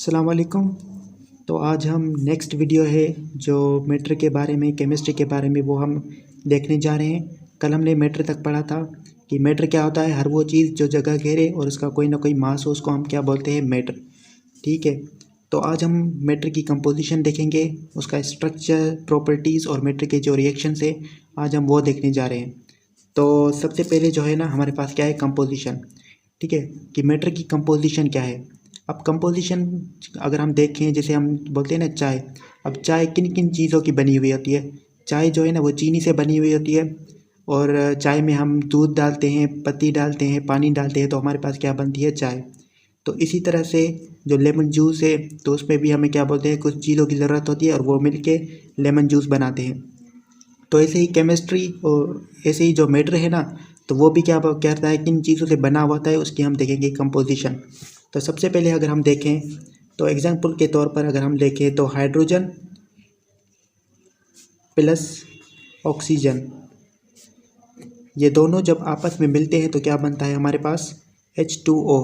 अस्सलाम वालेकुम। तो आज हम नेक्स्ट वीडियो है जो मैटर के बारे में, केमिस्ट्री के बारे में वो हम देखने जा रहे हैं। कल हमने मैटर तक पढ़ा था कि मैटर क्या होता है, हर वो चीज़ जो जगह घेरे और उसका कोई ना कोई मास हो उसको हम क्या बोलते हैं, मैटर। ठीक है, तो आज हम मैटर की कंपोजिशन देखेंगे, उसका स्ट्रक्चर, प्रॉपर्टीज़ और मैटर के जो रिएक्शंस है आज हम वो देखने जा रहे हैं। तो सबसे पहले जो है ना हमारे पास क्या है, कंपोजिशन। ठीक है, कि मैटर की कंपोजिशन क्या है। अब कंपोजिशन अगर हम देखें, जैसे हम बोलते हैं ना चाय। अब चाय किन किन चीज़ों की बनी हुई होती है। चाय जो है ना वो चीनी से बनी हुई होती है और चाय में हम दूध डालते हैं, पत्ती डालते हैं, पानी डालते हैं, तो हमारे पास क्या बनती है, चाय। तो इसी तरह से जो लेमन जूस है तो उसमें भी हमें क्या बोलते हैं, कुछ चीज़ों की ज़रूरत होती है और वो मिलके लेमन जूस बनाते हैं। तो ऐसे ही केमिस्ट्री और ऐसे ही जो मैटर है ना, तो वो भी क्या कहता है, किन चीज़ों से बना हुआ होता है उसकी हम देखेंगे कंपोजिशन। तो सबसे पहले अगर हम देखें तो एग्जांपल के तौर पर अगर हम देखें तो हाइड्रोजन प्लस ऑक्सीजन, ये दोनों जब आपस में मिलते हैं तो क्या बनता है हमारे पास, H2O।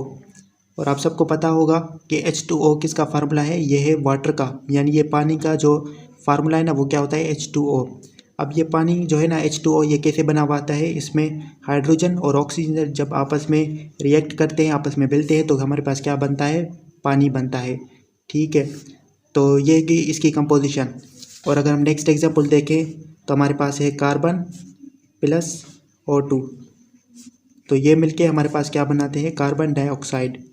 और आप सबको पता होगा कि H2O किसका फार्मूला है, ये है वाटर का, यानी ये पानी का जो फार्मूला है ना वो क्या होता है, H2O। अब ये पानी जो है ना H2O, ये कैसे बना हुआ आता है, इसमें हाइड्रोजन और ऑक्सीजन जब आपस में रिएक्ट करते हैं, आपस में मिलते हैं, तो हमारे पास क्या बनता है, पानी बनता है। ठीक है, तो ये कि इसकी कंपोजिशन। और अगर हम नेक्स्ट एग्जाम्पल देखें तो हमारे पास है कार्बन प्लस O2, तो ये मिलके हमारे पास क्या बनाते हैं, कार्बन डाइऑक्साइड।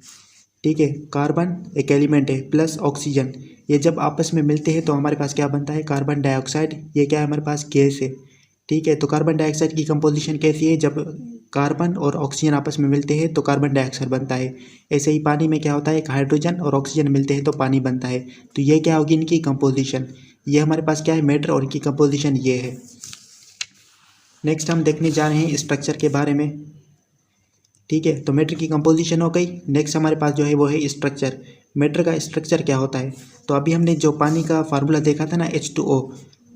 ठीक है, कार्बन एक एलिमेंट है प्लस ऑक्सीजन, ये जब आपस में मिलते हैं तो हमारे पास क्या बनता है, कार्बन डाइऑक्साइड। ये क्या है, हमारे पास गैस है। ठीक है, तो कार्बन डाइऑक्साइड की कंपोजिशन कैसी है, जब कार्बन और ऑक्सीजन आपस में मिलते हैं तो कार्बन डाइऑक्साइड बनता है। ऐसे ही पानी में क्या होता है, एक हाइड्रोजन और ऑक्सीजन मिलते हैं तो पानी बनता है। तो ये क्या होगी, इनकी कंपोजिशन। ये हमारे पास क्या है, मैटर, और इनकी कंपोजिशन ये है। नेक्स्ट हम देखने जा रहे हैं स्ट्रक्चर के बारे में। ठीक है, तो मैटर की कंपोजिशन हो गई। नेक्स्ट हमारे पास जो है वो है स्ट्रक्चर। मैटर का स्ट्रक्चर क्या होता है, तो अभी हमने जो पानी का फार्मूला देखा था ना, H2O।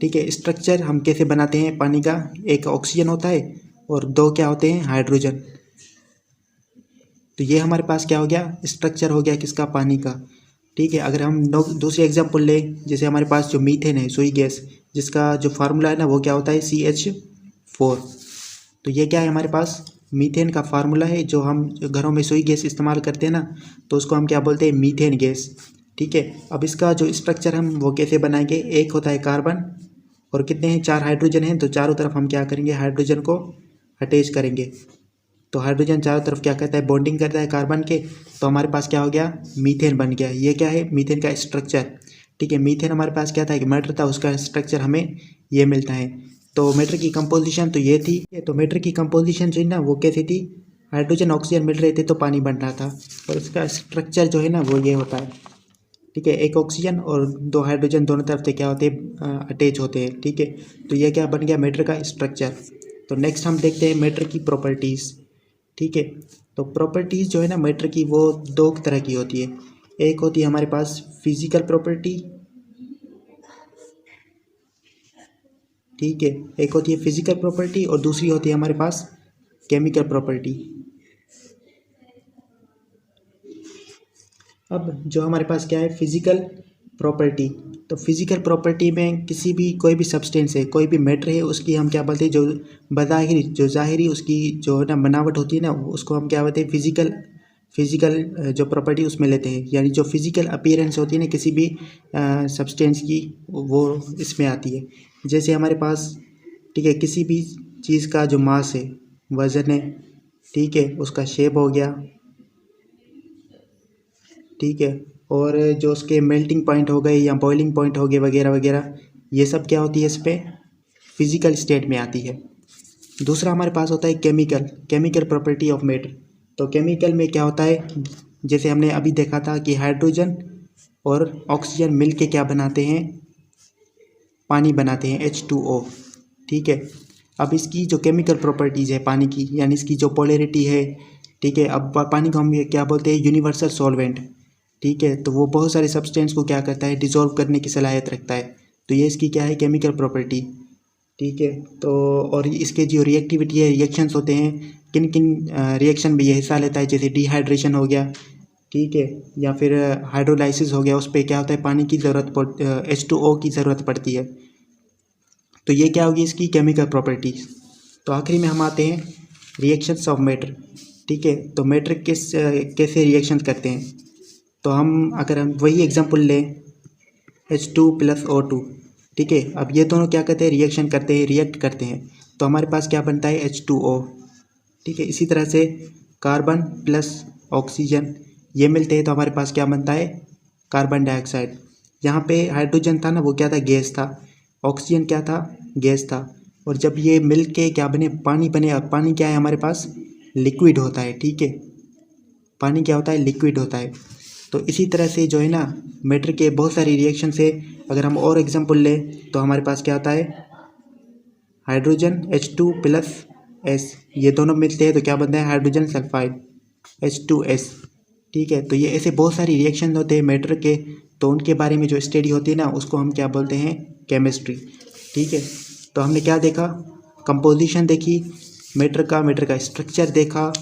ठीक है, स्ट्रक्चर हम कैसे बनाते हैं पानी का, एक ऑक्सीजन होता है और दो क्या होते हैं, हाइड्रोजन। तो ये हमारे पास क्या हो गया, स्ट्रक्चर हो गया किसका, पानी का। ठीक है, अगर हम दूसरी एग्जांपल लें, जैसे हमारे पास जो मीथेन है, सुई गैस, जिसका जो फार्मूला है ना वो क्या होता है, CH4। तो ये क्या है, हमारे पास मीथेन का फार्मूला है। जो हम घरों में सुई गैस इस्तेमाल करते हैं ना, तो उसको हम क्या बोलते हैं, मीथेन गैस। ठीक है, अब इसका जो स्ट्रक्चर हम वो कैसे बनाएंगे, एक होता है कार्बन और कितने हैं, 4 हाइड्रोजन हैं, तो चारों तरफ हम क्या करेंगे, हाइड्रोजन को अटैच करेंगे। तो हाइड्रोजन चारों तरफ क्या करता है, बॉन्डिंग करता है कार्बन के, तो हमारे पास क्या हो गया, मीथेन बन गया। ये क्या है, मीथेन का स्ट्रक्चर। ठीक है, मीथेन हमारे पास क्या था, एक मैटर था, उसका स्ट्रक्चर हमें ये मिलता है। तो मैटर की कंपोजिशन तो ये थी। तो मैटर की कंपोजिशन जो है ना वो कैसी थी, हाइड्रोजन ऑक्सीजन मिल रहे थे तो पानी बन रहा था, और उसका स्ट्रक्चर जो है ना वो ये होता है। ठीक है, एक ऑक्सीजन और 2 हाइड्रोजन दोनों तरफ से क्या होते हैं, अटैच होते हैं। ठीक है, तो ये क्या बन गया, मैटर का स्ट्रक्चर। तो नेक्स्ट हम देखते हैं मैटर की प्रॉपर्टीज़। ठीक है, तो प्रॉपर्टीज़ जो है ना मैटर की वो 2 तरह की होती है। एक होती है हमारे पास फिजिकल प्रॉपर्टी। ठीक है, एक होती है फिजिकल प्रॉपर्टी और दूसरी होती है हमारे पास केमिकल प्रॉपर्टी। अब जो हमारे पास क्या है, फिजिकल प्रॉपर्टी। तो फिजिकल प्रॉपर्टी में किसी भी कोई भी सब्सटेंस है, कोई भी मैटर है, उसकी हम क्या बोलते हैं, जो बज़ाहिर जो ज़ाहिरी उसकी जो है ना बनावट होती है ना, उसको हम क्या बोलते हैं, फिजिकल जो प्रॉपर्टी उसमें लेते हैं। यानी जो फिजिकल अपीयरेंस होती है ना किसी भी सब्सटेंस की, वो इसमें आती है। जैसे हमारे पास, ठीक है, किसी भी चीज़ का जो मास है, वज़न है, ठीक है, उसका शेप हो गया, ठीक है, और जो उसके मेल्टिंग पॉइंट हो गए या बॉइलिंग पॉइंट हो गए वगैरह वगैरह, ये सब क्या होती है, इस पर फिजिकल स्टेट में आती है। दूसरा हमारे पास होता है केमिकल प्रॉपर्टी ऑफ मैटर। तो केमिकल में क्या होता है, जैसे हमने अभी देखा था कि हाइड्रोजन और ऑक्सीजन मिल के क्या बनाते हैं, पानी बनाते हैं, H2O। ठीक है, अब इसकी जो केमिकल प्रॉपर्टीज़ है पानी की, यानी इसकी जो पोलैरिटी है, ठीक है, अब पानी को हम ये क्या बोलते हैं, यूनिवर्सल सॉल्वेंट। ठीक है, तो वो बहुत सारे सब्सटेंस को क्या करता है, डिसॉल्व करने की सलाहियत रखता है। तो ये इसकी क्या है, केमिकल प्रॉपर्टी। ठीक है, तो और इसके जो रिएक्टिविटी है, रिएक्शंस होते हैं, किन किन रिएक्शन में ये हिस्सा लेता है, जैसे डिहाइड्रेशन हो गया, ठीक है, या फिर हाइड्रोलाइसिस हो गया, उस पर क्या होता है, पानी की ज़रूरत H2O की ज़रूरत पड़ती है। तो ये क्या होगी इसकी केमिकल प्रॉपर्टीज। तो आखिरी में हम आते हैं रिएक्शंस ऑफ मैटर। ठीक है, तो मैटर कैसे रिएक्शन करते हैं। तो अगर हम वही एग्जांपल लें H2 + O2। ठीक है, अब ये दोनों क्या करते हैं, रिएक्शन करते हैं, रिएक्ट करते हैं, तो हमारे पास क्या बनता है, H2O। ठीक है, इसी तरह से कार्बन प्लस ऑक्सीजन ये मिलते हैं तो हमारे पास क्या बनता है, कार्बन डाइऑक्साइड। यहाँ पे हाइड्रोजन था ना, वो क्या था, गैस था, ऑक्सीजन क्या था, गैस था, और जब ये मिल के क्या बने, पानी बने। और पानी क्या है हमारे पास, लिक्विड होता है। ठीक है, पानी क्या होता है, लिक्विड होता है। तो इसी तरह से जो है ना, मैटर के बहुत सारी रिएक्शन से अगर हम और एग्जांपल लें तो हमारे पास क्या आता है, हाइड्रोजन H2 + S, ये दोनों मिलते हैं तो क्या बनता है, हाइड्रोजन सल्फाइड H2S। ठीक है, तो ये ऐसे बहुत सारी रिएक्शन होते हैं मैटर के, तो उनके बारे में जो स्टडी होती है ना, उसको हम क्या बोलते हैं, केमिस्ट्री। ठीक है, तो हमने क्या देखा, कंपोजिशन देखी मैटर का स्ट्रक्चर देखा,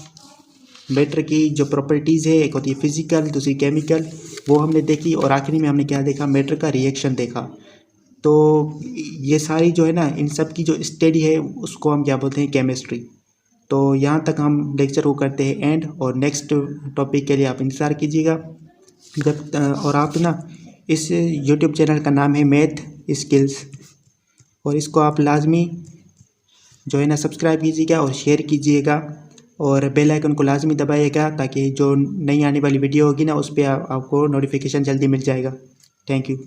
मैटर की जो प्रॉपर्टीज़ है, एक होती है फिजिकल, दूसरी केमिकल, वो हमने देखी, और आखिरी में हमने क्या देखा, मैटर का रिएक्शन देखा। तो ये सारी जो है ना, इन सब की जो स्टडी है उसको हम क्या बोलते हैं, केमिस्ट्री। तो यहाँ तक हम लेक्चर को करते हैं एंड, और नेक्स्ट टॉपिक के लिए आप इंतज़ार कीजिएगा। और आप ना, इस यूट्यूब चैनल का नाम है मैथ स्किल्स, और इसको आप लाजमी जो है ना सब्सक्राइब कीजिएगा और शेयर कीजिएगा, और बेल आइकन को लाजमी दबाइएगा, ताकि जो नई आने वाली वीडियो होगी ना, उस पर आपको नोटिफिकेशन जल्दी मिल जाएगा। Thank you.